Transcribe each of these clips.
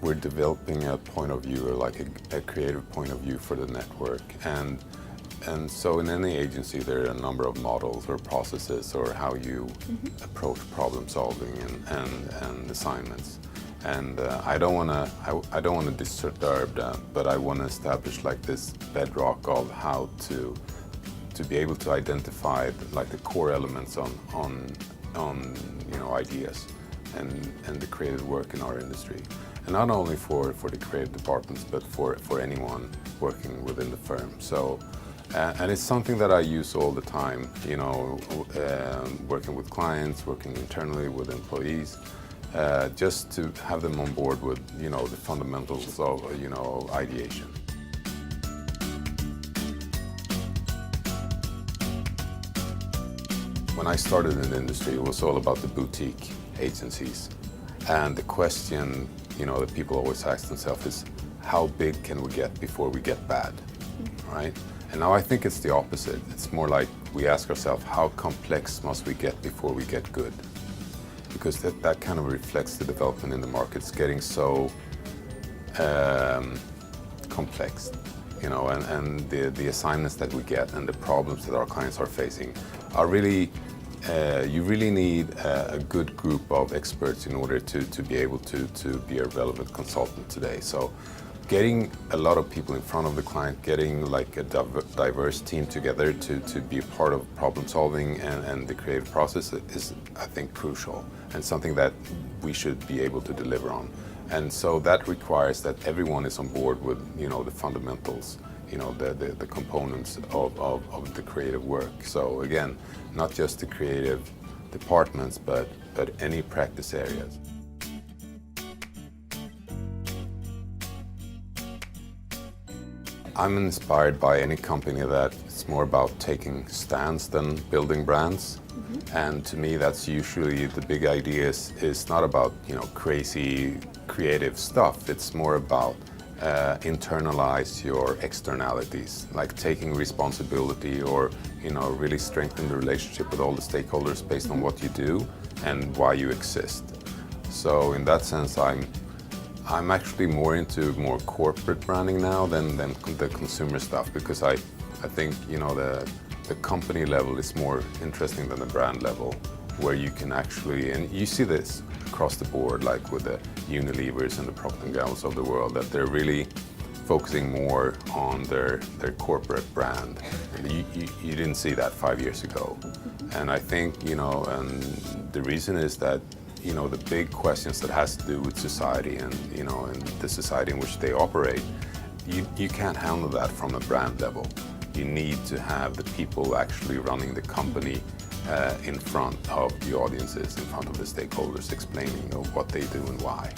we're developing a point of view, or like a creative point of view for the network. And so in any agency, there are a number of models or processes or how you approach problem solving and assignments. And I don't want to disturb that, but I want to establish like this bedrock of how to be able to identify like the core elements on ideas and the creative work in our industry. And not only for the creative departments, but for anyone working within the firm. So, and it's something that I use all the time, working with clients, working internally with employees, just to have them on board with, the fundamentals of, ideation. When I started in the industry, it was all about the boutique agencies. And the question, that people always ask themselves is, how big can we get before we get bad, right? And now I think it's the opposite. It's more like we ask ourselves, how complex must we get before we get good? Because that kind of reflects the development in the market. It's getting so complex, and the assignments that we get and the problems that our clients are facing are really, you really need a good group of experts in order to be able to be a relevant consultant today. So getting a lot of people in front of the client, getting like a diverse team together to be a part of problem solving and the creative process is, I think, crucial and something that we should be able to deliver on. And so that requires that everyone is on board with, the fundamentals, the components of the creative work. So again, not just the creative departments, but any practice areas. I'm inspired by any company that it's more about taking stands than building brands. And to me, that's usually the big idea is not about, crazy creative stuff. It's more about internalize your externalities, like taking responsibility or, really strengthen the relationship with all the stakeholders based on what you do and why you exist. So in that sense, I'm actually more into more corporate branding now than the consumer stuff, because I think, the company level is more interesting than the brand level, where you can actually, and you see this across the board, like with the Unilevers and the Procter & Gamble's of the world, that they're really focusing more on their corporate brand. And you didn't see that 5 years ago. And I think, and the reason is that, the big questions that has to do with society and, and the society in which they operate, you can't handle that from a brand level. You need to have the people actually running the company in front of the audiences, in front of the stakeholders, explaining what they do and why.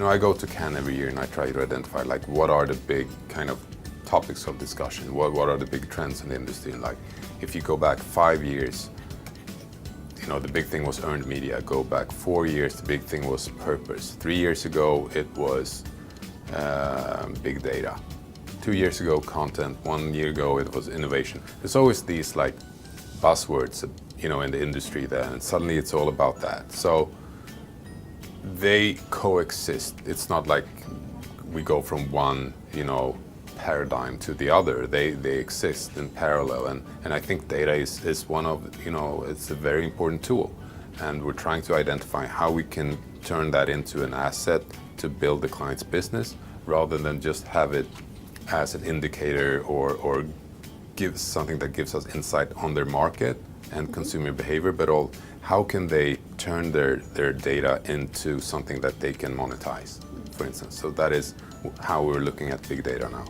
I go to Cannes every year and I try to identify like what are the big kind of topics of discussion, what are the big trends in the industry. And like if you go back 5 years, the big thing was earned media. Go back 4 years, the big thing was purpose. 3 years ago, it was big data. 2 years ago, content. 1 year ago, it was innovation. There's always these like buzzwords, in the industry then, and suddenly it's all about that. So they coexist. It's not like we go from one, paradigm to the other. They exist in parallel, and I think data is one of, it's a very important tool, and we're trying to identify how we can turn that into an asset to build the client's business rather than just have it as an indicator or give something that gives us insight on their market and consumer behavior, but how can they turn their data into something that they can monetize, for instance. So that is how we're looking at big data now.